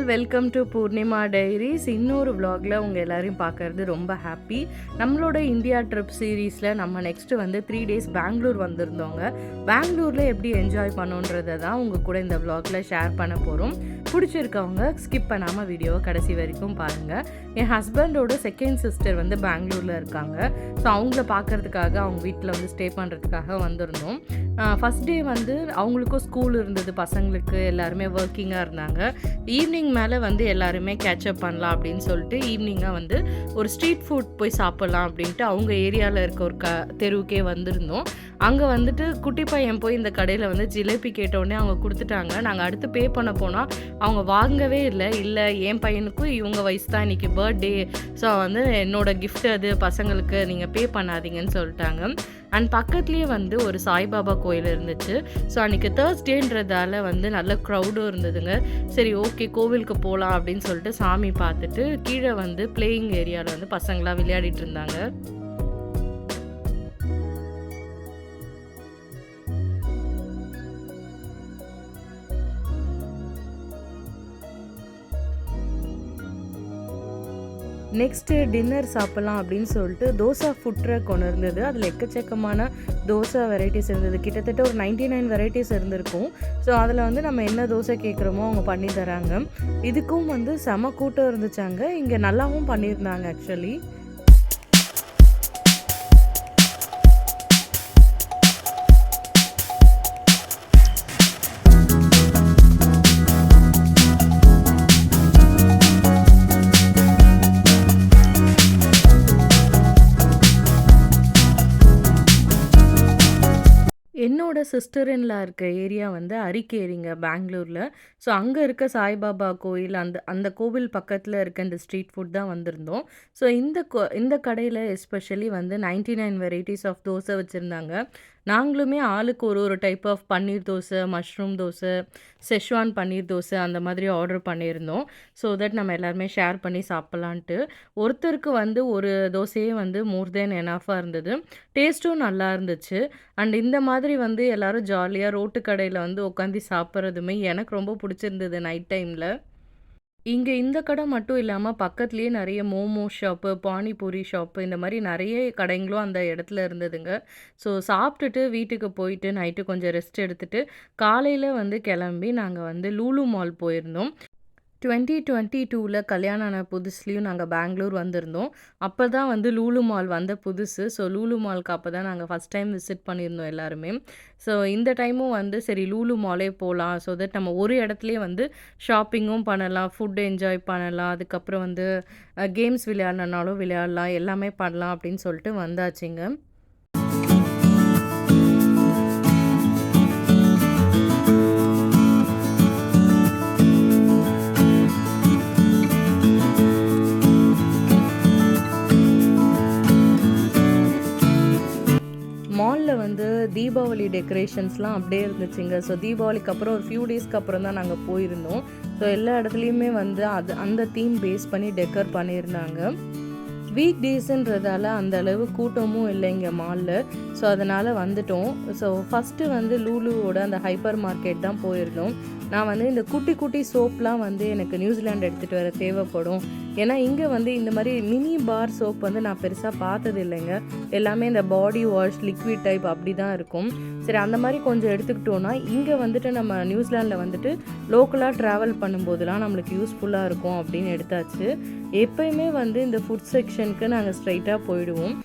Welcome to Purnima diaries. இன்னொரு vlogல உங்கள் எல்லாரையும் பார்க்கறது ரொம்ப ஹாப்பி. நம்மளோட இந்தியா ட்ரிப் சீரீஸில் நம்ம நெக்ஸ்ட்டு வந்து 3 days பெங்களூர் வந்திருந்தோங்க. பெங்களூரில் எப்படி என்ஜாய் பண்ணோன்றதை தான் உங்கள் கூட இந்த vlogல ஷேர் பண்ண போகிறோம். பிடிச்சிருக்கவங்க ஸ்கிப் பண்ணாமல் வீடியோவை கடைசி வரைக்கும் பாருங்கள். என் ஹஸ்பண்டோட செகண்ட் சிஸ்டர் வந்து பெங்களூரில் இருக்காங்க. ஸோ அவங்கள பார்க்குறதுக்காக அவங்க வீட்டில் வந்து ஸ்டே பண்ணுறதுக்காக வந்திருந்தோம். ஃபஸ்ட் டே வந்து அவங்களுக்கும் ஸ்கூல் இருந்தது, பசங்களுக்கு எல்லாருமே ஒர்க்கிங்காக இருந்தாங்க. ஈவினிங் மேலே வந்து எல்லாருமே கேட்சப் பண்ணலாம் அப்படின்னு சொல்லிட்டு ஈவினிங்காக வந்து ஒரு ஸ்ட்ரீட் ஃபுட் போய் சாப்பிட்லாம் அப்படின்ட்டு அவங்க ஏரியாவில் இருக்க ஒரு தெருவுக்கே வந்திருந்தோம். அங்கே வந்துட்டு குட்டி பையன் போய் இந்த கடையில் வந்து ஜிலேபி கேட்டோடனே அவங்க கொடுத்துட்டாங்க. நாங்கள் அடுத்து பே பண்ண போனால் அவங்க வாங்கவே இல்லை என் பையனுக்கும் இவங்க வயசு தான் இன்றைக்கி பர்த்டே, ஸோ வந்து என்னோட கிஃப்ட் அது, பசங்களுக்கு நீங்கள் பே பண்ணாதீங்கன்னு சொல்லிட்டாங்க. அண்ட் பக்கத்துலேயே வந்து ஒரு சாய்பாபா கோயில் இருந்துச்சு. ஸோ அன்றைக்கி தேர்ஸ்டேன்றதால வந்து நல்ல க்ரௌடும் இருந்ததுங்க. சரி ஓகே கோவிலுக்கு போகலாம் அப்படின்னு சொல்லிட்டு சாமி பார்த்துட்டு கீழே வந்து பிளேயிங் ஏரியாவில் வந்து பசங்களாம் விளையாடிட்டு இருந்தாங்க. நெக்ஸ்ட்டு டின்னர் சாப்பிட்லாம் அப்படின்னு சொல்லிட்டு தோசை ஃபுட் ட்ரக் ஒன்று இருந்தது. அதில் எக்கச்சக்கமான தோசை வெரைட்டிஸ் இருந்தது. கிட்டத்தட்ட ஒரு 99 வெரைட்டிஸ் இருந்திருக்கும். ஸோ அதில் வந்து நம்ம என்ன தோசை கேட்குறோமோ அவங்க பண்ணி தராங்க. இதுக்கும் வந்து செம கூட்டம் இருந்துச்சாங்க. இங்கே நல்லாவும் பண்ணியிருந்தாங்க ஆக்சுவலி. என்னோட சிஸ்டர் இன்லா இருக்க ஏரியா வந்து அரிக்கேரிங்க பெங்களூரில். ஸோ அங்கே இருக்க சாய்பாபா கோயில் அந்த கோவில் பக்கத்தில் இருக்க இந்த ஸ்ட்ரீட் ஃபுட் தான் வந்திருந்தோம். ஸோ இந்த கடையில் எஸ்பெஷலி வந்து 99 வெரைட்டிஸ் ஆஃப் தோசை வச்சுருந்தாங்க. நாங்களுமே ஆளுக்கு ஒரு type of paneer dosa, mushroom dosa, Schezwan paneer dosa அந்த மாதிரி ஆர்டர் பண்ணியிருந்தோம். ஸோ தட் நம்ம எல்லாருமே ஷேர் பண்ணி சாப்பிட்லான்ட்டு. ஒருத்தருக்கு வந்து ஒரு தோசையே வந்து மோர் தென் எனாஃபாக இருந்தது. டேஸ்ட்டும் நல்லா இருந்துச்சு. அண்ட் இந்த மாதிரி வந்து எல்லோரும் ஜாலியாக ரோட்டு கடையில் வந்து உட்காந்து சாப்பிட்றதுமே எனக்கு ரொம்ப பிடிச்சிருந்தது நைட் டைமில். இங்கே இந்த கடை மட்டும் இல்லாமல் பக்கத்துலேயே நிறைய மோமோ ஷாப்பு, பானிபூரி ஷாப்பு, இந்த மாதிரி நிறைய கடைங்களும் அந்த இடத்துல இருந்ததுங்க. ஸோ சாப்பிட்டுட்டு வீட்டுக்கு போயிட்டு நைட்டு கொஞ்சம் ரெஸ்ட் எடுத்துகிட்டு காலையில் வந்து கிளம்பி நாங்கள் வந்து லூலு மால் போயிருந்தோம். 2022 கல்யாணம் ஆன புதுசுலேயும் நாங்கள் பெங்களூர் வந்திருந்தோம். அப்போ தான் வந்து லூலு மால் வந்த புதுசு. ஸோ லூலு மாலுக்கு அப்போ தான் நாங்கள் ஃபஸ்ட் டைம் விசிட் பண்ணியிருந்தோம் எல்லாருமே. ஸோ இந்த டைமும் வந்து சரி லூலு மாலே போகலாம், ஸோ தட் நம்ம ஒரு இடத்துலையே வந்து ஷாப்பிங்கும் பண்ணலாம், ஃபுட் என்ஜாய் பண்ணலாம், அதுக்கப்புறம் வந்து கேம்ஸ் விளையாடனாலும் விளையாடலாம், எல்லாமே பண்ணலாம் அப்படின்னு சொல்லிட்டு வந்தாச்சுங்க. மாலில் வந்து தீபாவளி டெக்கரேஷன்ஸ்லாம் அப்படியே இருந்துச்சுங்க. ஸோ தீபாவளிக்கு அப்புறம் ஒரு ஃபியூ டேஸ்க்கு அப்புறம் தான் நாங்கள் போயிருந்தோம். ஸோ எல்லா இடத்துலையுமே வந்து அந்த தீம் பேஸ் பண்ணி டெக்கர் பண்ணியிருந்தாங்க. வீக் டேஸுன்றதால அந்த அளவு கூட்டமும் இல்லை இங்கே மாலில். ஸோ அதனால் வந்துட்டோம். ஸோ ஃபஸ்ட்டு வந்து லூலுவோட அந்த ஹைப்பர் மார்க்கெட் தான் போயிருந்தோம். நான் வந்து இந்த குட்டி குட்டி சோப்லாம் வந்து எனக்கு நியூசிலாண்டு எடுத்துகிட்டு வர தேவைப்படும். ஏன்னா இங்கே வந்து இந்த மாதிரி மினி பார் சோப் வந்து நான் பெருசாக பார்த்தது இல்லைங்க. எல்லாமே இந்த பாடி வாஷ், லிக்விட் டைப் அப்படி தான் இருக்கும். சரி அந்த மாதிரி கொஞ்சம் எடுத்துக்கிட்டோன்னா இங்கே வந்துட்டு நம்ம நியூசிலாண்டில் வந்துட்டு லோக்கலாக ட்ராவல் பண்ணும்போதெல்லாம் நம்மளுக்கு யூஸ்ஃபுல்லாக இருக்கும் அப்படின்னு எடுத்தாச்சு. எப்பயுமே வந்து இந்த ஃபுட் செக்ஷனுக்கு நாங்கள் ஸ்ட்ரைட்டாக போயிடுவோம்.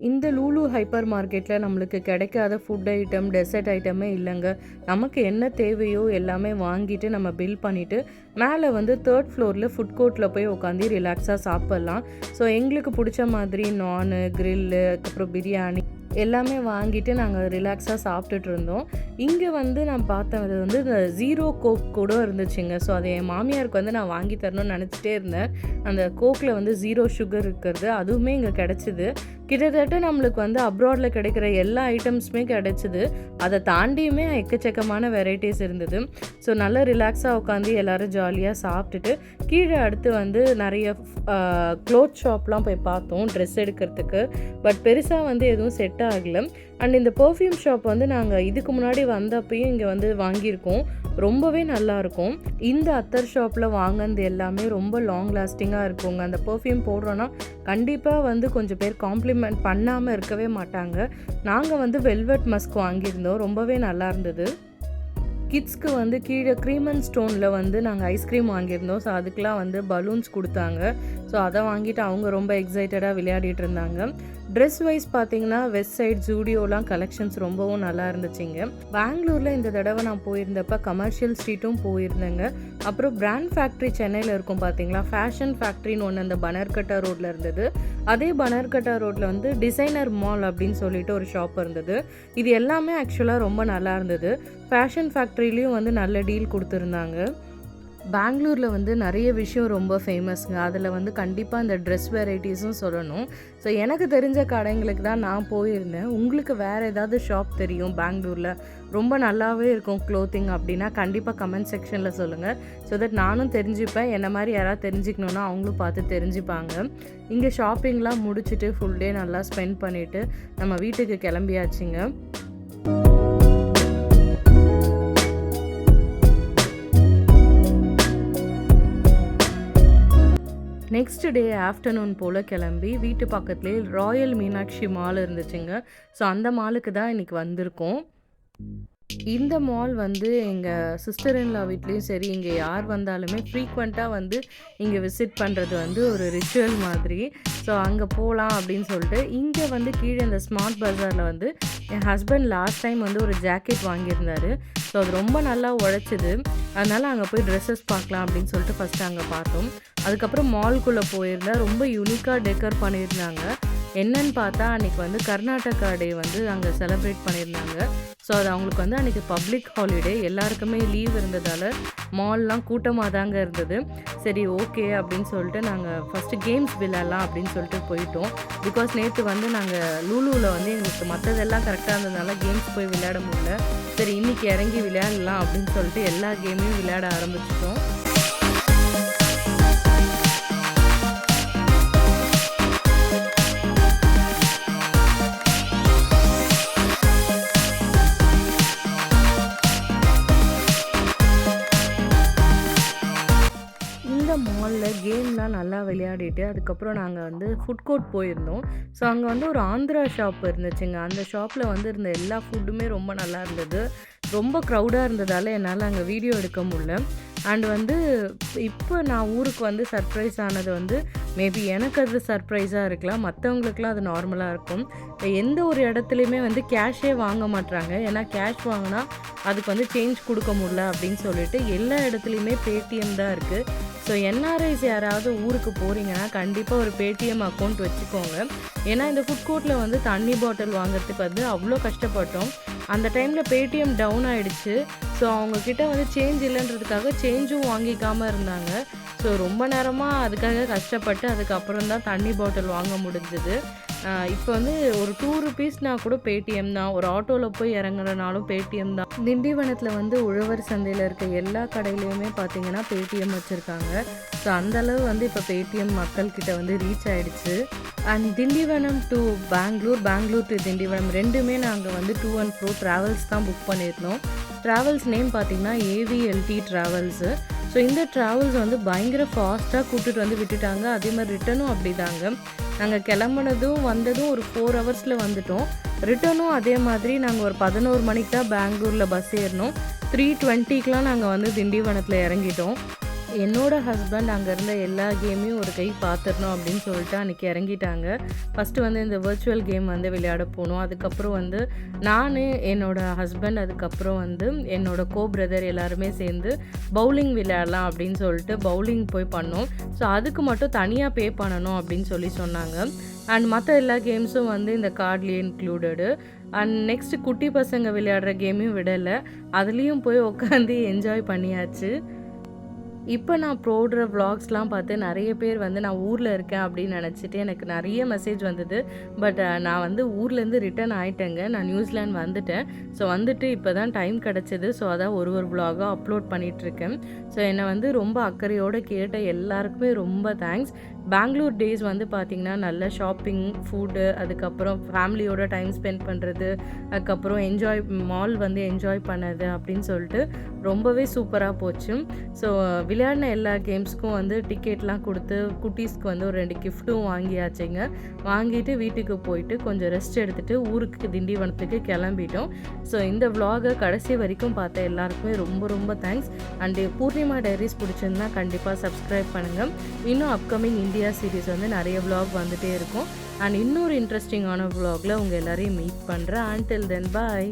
இந்த லூலு ஹைப்பர் மார்க்கெட்டில் நம்மளுக்கு கிடைக்காத ஃபுட் ஐட்டம், டெசர்ட் ஐட்டமே இல்லைங்க. நமக்கு என்ன தேவையோ எல்லாமே வாங்கிட்டு நம்ம பில் பண்ணிவிட்டு மேலே வந்து 3rd ஃப்ளோரில் ஃபுட் கோர்ட்டில் போய் உட்காந்து ரிலாக்ஸாக சாப்பிட்லாம். ஸோ எங்களுக்கு பிடிச்ச மாதிரி நானு, கிரில்லு, அதுக்கப்புறம் பிரியாணி எல்லாமே வாங்கிட்டு நாங்கள் ரிலாக்ஸாக சாப்பிட்டுட்டு இருந்தோம். இங்கே வந்து நான் பார்த்தது வந்து இந்த ஜீரோ கோக் கூட இருந்துச்சுங்க. ஸோ அதை என் மாமியாருக்கு வந்து நான் வாங்கி தரணும்னு நினச்சிட்டே இருந்தேன். அந்த கோக்கில் வந்து 0 சுகர் இருக்கிறது அதுவுமே இங்கே கிடச்சிது. கிட்டத்தட்ட நம்மளுக்கு வந்து அப்ராடில் கிடைக்கிற எல்லா ஐட்டம்ஸுமே கிடைச்சிது. அதை தாண்டியுமே எக்கச்சக்கமான வெரைட்டிஸ் இருந்தது. ஸோ நல்லா ரிலாக்ஸாக உட்காந்து எல்லோரும் ஜாலியாக சாப்பிட்டுட்டு கீழே அடுத்து வந்து நிறைய க்ளோத் ஷாப்லாம் போய் பார்த்தோம் ட்ரெஸ் எடுக்கிறதுக்கு. பட் பெருசாக வந்து எதுவும் செட் ஆகலை. அண்ட் இந்த பர்ஃப்யூம் ஷாப் வந்து நாங்கள் இதுக்கு முன்னாடி வந்தப்பையும் இங்கே வந்து வாங்கியிருக்கோம். ரொம்பவே நல்லாயிருக்கும். இந்த அத்தர் ஷாப்பில் வாங்கினது எல்லாமே ரொம்ப லாங் லாஸ்டிங்காக இருக்குங்க. அந்த பர்ஃப்யூம் போடுறோன்னா கண்டிப்பாக வந்து கொஞ்சம் பேர் காம்ப்ளிமெண்ட் பண்ணாமல் இருக்கவே மாட்டாங்க. நாங்கள் வந்து வெல்வெட் மஸ்க் வாங்கியிருந்தோம். ரொம்பவே நல்லா இருந்தது. கிட்ஸ்க்கு வந்து கீழே க்ரீம் அண்ட் ஸ்டோனில் வந்து நாங்கள் ஐஸ்கிரீம் வாங்கியிருந்தோம். ஸோ அதுக்கெலாம் வந்து பலூன்ஸ் கொடுத்தாங்க. ஸோ அதை வாங்கிட்டு அவங்க ரொம்ப எக்ஸைட்டடாக விளையாடிட்டு இருந்தாங்க. ட்ரெஸ் வைஸ் பார்த்தீங்கன்னா வெஸ்ட் சைட் ஜூடியோலாம் கலெக்ஷன்ஸ் ரொம்பவும் நல்லா இருந்துச்சுங்க. பெங்களூரில் இந்த தடவை நான் போயிருந்தப்போ கமர்ஷியல் ஸ்ட்ரீட்டும் போயிருந்தேங்க. அப்புறம் பிராண்ட் ஃபேக்ட்ரி சென்னையில் இருக்கும் பார்த்தீங்களா, ஃபேஷன் ஃபேக்ட்ரின்னு ஒன்று அந்த பனர்கட்டா ரோட்டில் இருந்தது. அதே பனர்கட்டா ரோட்டில் வந்து டிசைனர் மால் அப்படின்னு சொல்லிட்டு ஒரு ஷாப் இருந்தது. இது எல்லாமே ஆக்சுவலாக ரொம்ப நல்லா இருந்தது. ஃபேஷன் ஃபேக்ட்ரிலையும் வந்து நல்ல டீல் கொடுத்துருந்தாங்க. பெங்களூரில் வந்து நிறைய விஷயம் ரொம்ப ஃபேமஸ்ங்க. அதில் வந்து கண்டிப்பாக இந்த ட்ரெஸ் வெரைட்டிஸும் சொல்லணும். ஸோ எனக்கு தெரிஞ்ச கடைங்களுக்கு தான் நான் போயிருந்தேன். உங்களுக்கு வேறு ஏதாவது ஷாப் தெரியும் பெங்களூரில் ரொம்ப நல்லாவே இருக்கும் க்ளோத்திங் அப்படின்னா கண்டிப்பாக கமெண்ட் செக்ஷனில் சொல்லுங்கள். ஸோ தட் நானும் தெரிஞ்சுப்பேன். என்ன மாதிரி யாராவது தெரிஞ்சுக்கணுன்னா அவங்களும் பார்த்து தெரிஞ்சுப்பாங்க. இங்கே ஷாப்பிங்லாம் முடிச்சுட்டு ஃபுல் டே நல்லா ஸ்பெண்ட் பண்ணிவிட்டு நம்ம வீட்டுக்கு கிளம்பியாச்சுங்க. நெக்ஸ்ட் டே ஆஃப்டர்நூன் போல் கிளம்பி வீட்டு பக்கத்துலேயே ராயல் மீனாட்சி மால் இருந்துச்சுங்க. ஸோ அந்த மாலுக்கு தான் இன்றைக்கி வந்திருக்கோம். இந்த மால் வந்து எங்கள் சிஸ்டர் இன்லா வீட்லேயும் சரி, இங்கே யார் வந்தாலுமே ஃப்ரீக்வெண்ட்டாக வந்து இங்கே விசிட் பண்ணுறது வந்து ஒரு ரிச்சுவல் மாதிரி. ஸோ அங்கே போகலாம் அப்படின்னு சொல்லிட்டு இங்கே வந்து கீழே இந்த ஸ்மார்ட் பஜாரில் வந்து என் ஹஸ்பண்ட் லாஸ்ட் டைம் வந்து ஒரு ஜாக்கெட் வாங்கியிருந்தார். ஸோ அது ரொம்ப நல்லா உழைச்சிது. அதனால் அங்கே போய் ட்ரெஸ்ஸஸ் பார்க்கலாம் அப்படின்னு சொல்லிட்டு ஃபஸ்ட்டு அங்கே பார்த்தோம். அதுக்கப்புறம் மால்குள்ளே போயிருந்தேன். ரொம்ப யூனிக்காக டெக்கர் பண்ணியிருந்தாங்க. என்னன்னு பார்த்தா அன்றைக்கி வந்து கர்நாடகா டே வந்து அங்கே செலிப்ரேட் பண்ணியிருந்தாங்க. ஸோ அது அவங்களுக்கு வந்து அன்றைக்கி பப்ளிக் ஹாலிடே, எல்லாருக்குமே லீவ் இருந்ததால் மால்லாம் கூட்டமாக தாங்க இருந்தது. சரி ஓகே அப்படின்னு சொல்லிட்டு நாங்கள் ஃபஸ்ட்டு கேம்ஸ் விளையாடலாம் அப்படின்னு சொல்லிட்டு போயிட்டோம். பிகாஸ் நேற்று வந்து நாங்கள் லூலூவில் வந்து எங்களுக்கு மற்றதெல்லாம் கரெக்டாக இருந்ததுனால கேம்ஸ் போய் விளையாட முடியல. சரி இன்றைக்கி இறங்கி விளையாடலாம் அப்படின்னு சொல்லிட்டு எல்லா கேமையும் விளையாட ஆரம்பிச்சிட்டோம். மாலில் கேம்லாம் நல்லா விளையாடிட்டு அதுக்கப்புறம் நாங்கள் வந்து ஃபுட் கோர்ட் போயிருந்தோம். ஸோ அங்கே வந்து ஒரு ஆந்திரா ஷாப் இருந்துச்சுங்க. அந்த ஷாப்பில் வந்து இருந்த எல்லா ஃபுட்டுமே ரொம்ப நல்லா இருந்தது. ரொம்ப க்ரௌடாக இருந்ததால் என்னால் அங்கே வீடியோ எடுக்க முடியல. அண்ட் வந்து இப்போ நான் ஊருக்கு வந்து சர்ப்ரைஸ் ஆனது வந்து மேபி எனக்கு அது சர்ப்ரைஸாக இருக்கலாம், மற்றவங்களுக்குலாம் அது நார்மலாக இருக்கும். எந்த ஒரு இடத்துலையுமே வந்து கேஷே வாங்க மாட்டுறாங்க. ஏன்னா கேஷ் வாங்கினா அதுக்கு வந்து சேஞ்ச் கொடுக்க முடியல அப்படின்னு சொல்லிட்டு எல்லா இடத்துலையுமே பேடிஎம் தான் இருக்குது. ஸோ என்ஆர்ஐஸ் யாராவது ஊருக்கு போகிறீங்கன்னா கண்டிப்பாக ஒரு பேடிஎம் அக்கௌண்ட் வச்சுக்கோங்க. ஏன்னா இந்த ஃபுட் கோர்ட்டில் வந்து தண்ணி பாட்டில் வாங்குறதுக்கு வந்து அவ்வளோ கஷ்டப்பட்டோம். அந்த டைமில் பேடிஎம் டவுன் ஆகிடுச்சு. ஸோ அவங்கக்கிட்ட வந்து சேஞ்ச் இல்லைன்றதுக்காக சேஞ்சும் வாங்கிக்காமல் இருந்தாங்க. ஸோ ரொம்ப நேரமாக அதுக்காக கஷ்டப்பட்டு அதுக்கப்புறம் தான் தண்ணி பாட்டில் வாங்க முடிஞ்சது. இப்போ வந்து ஒரு 2 ரூபீஸ்னா கூட பேடிஎம் தான். ஒரு ஆட்டோவில் போய் இறங்குறனாலும் பேடிஎம் தான். திண்டிவனத்தில் வந்து உழவர் சந்தையில் இருக்க எல்லா கடையிலையுமே பார்த்தீங்கன்னா பேடிஎம் வச்சுருக்காங்க. ஸோ அந்தளவு வந்து இப்போ பேடிஎம் மக்கள்கிட்ட வந்து ரீச் ஆகிடுச்சு. And Tindivanam to Bangalore, Bangalore to Tindivanam ரெண்டுமே நாங்கள் வந்து 2 and Fro ட்ராவல்ஸ் தான் புக் பண்ணியிருந்தோம். ட்ராவல்ஸ் நேம் பார்த்திங்கன்னா AVLT ட்ராவல்ஸு. ஸோ இந்த ட்ராவல்ஸ் வந்து பயங்கர ஃபாஸ்ட்டாக கூப்பிட்டுட்டு வந்து விட்டுட்டாங்க. அதே மாதிரி ரிட்டனும் அப்படி தாங்க. நாங்கள் கிளம்புனதும் வந்ததும் ஒரு 4 ஹவர்ஸில் வந்துட்டோம். ரிட்டனும் அதே மாதிரி நாங்கள் ஒரு 11 மணிக்கு தான் பெங்களூரில் பஸ் ஏறினோம். 3:20க்கெலாம் நாங்கள் வந்து திண்டிவனத்தில் இறங்கிட்டோம். என்னோடய ஹஸ்பண்ட் அங்கே இருந்த எல்லா கேமையும் ஒரு கை பார்த்துடணும் அப்படின்னு சொல்லிட்டு அன்றைக்கி இறங்கிட்டாங்க. ஃபஸ்ட்டு வந்து இந்த வர்ச்சுவல் கேம் வந்து விளையாட போனோம். அதுக்கப்புறம் வந்து நான், என்னோடய ஹஸ்பண்ட், அதுக்கப்புறம் வந்து என்னோடய கோ பிரதர் எல்லாருமே சேர்ந்து பவுலிங் விளையாடலாம் அப்படின்னு சொல்லிட்டு பவுலிங் போய் பண்ணோம். ஸோ அதுக்கு மட்டும் தனியாக பே பண்ணணும் அப்படின்னு சொல்லி சொன்னாங்க. அண்ட் மற்ற எல்லா கேம்ஸும் வந்து இந்த கார்ட்லேயே இன்க்ளூடடு. அண்ட் நெக்ஸ்ட்டு குட்டி பசங்க விளையாடுற கேமையும் விடலை, அதுலேயும் போய் உட்காந்து என்ஜாய் பண்ணியாச்சு. இப்ப நான் போடுற விளாக்ஸ்லாம் பார்த்து நெறைய பேர் வந்து நான் ஊர்ல இருக்கேன் அப்படின்னு நெனச்சுட்டு எனக்கு நெறைய மெசேஜ் வந்தது. பட் நான் வந்து ஊர்லேருந்து ரிட்டர்ன் ஆயிட்டேங்க. நான் நியூசிலாந்து வந்துட்டேன். ஸோ வந்துட்டு இப்ப தான் டைம் கெடைச்சது. ஸோ அதான் ஒரு விளாகா அப்லோட் பண்ணிட்டுருக்கேன். ஸோ என்ன வந்து ரொம்ப அக்கறையோட கேட்ட எல்லாருக்குமே ரொம்ப தேங்க்ஸ். பெங்களூர் டேஸ் வந்து பார்த்தீங்கன்னா, நல்ல ஷாப்பிங், ஃபுட்டு, அதுக்கப்புறம் ஃபேமிலியோட டைம் ஸ்பெண்ட் பண்றது, அதுக்கப்புறம் மால் வந்து என்ஜாய் பண்ணது அப்படின்னு சொல்லிட்டு ரொம்பவே சூப்பரா போச்சு. ஸோ விளையாடின எல்லா கேம்ஸ்க்கும் வந்து டிக்கெட்லாம் குடுத்து, குட்டீஸ்க்கு வந்து ஒரு 2 கிஃப்ட்டும் வாங்கியாச்சுங்க. வாங்கிட்டு வீட்டுக்கு போயிட்டு கொஞ்சம் ரெஸ்ட் எடுத்துட்டு ஊருக்கு திண்டிவனத்துக்கு கிளம்பிட்டோம். ஸோ இந்த விளாக கடைசி வரைக்கும் பார்த்த எல்லாருக்குமே ரொம்ப ரொம்ப தேங்க்ஸ். அண்ட் பூர்ணிமா டைரீஸ் பிடிச்சிருந்தா கண்டிப்பாக சப்ஸ்கிரைப் பண்ணுங்கள். இன்னும் அப்கமிங் இந்தியா சீரிஸ் வந்து நிறைய விளாக் வந்துட்டே இருக்கும். அண்ட் இன்னொரு இன்ட்ரெஸ்டிங்கான விளாகில் உங்கள் எல்லாரையும் மீட் பண்ணுறேன். அன்டில் தென் பாய்.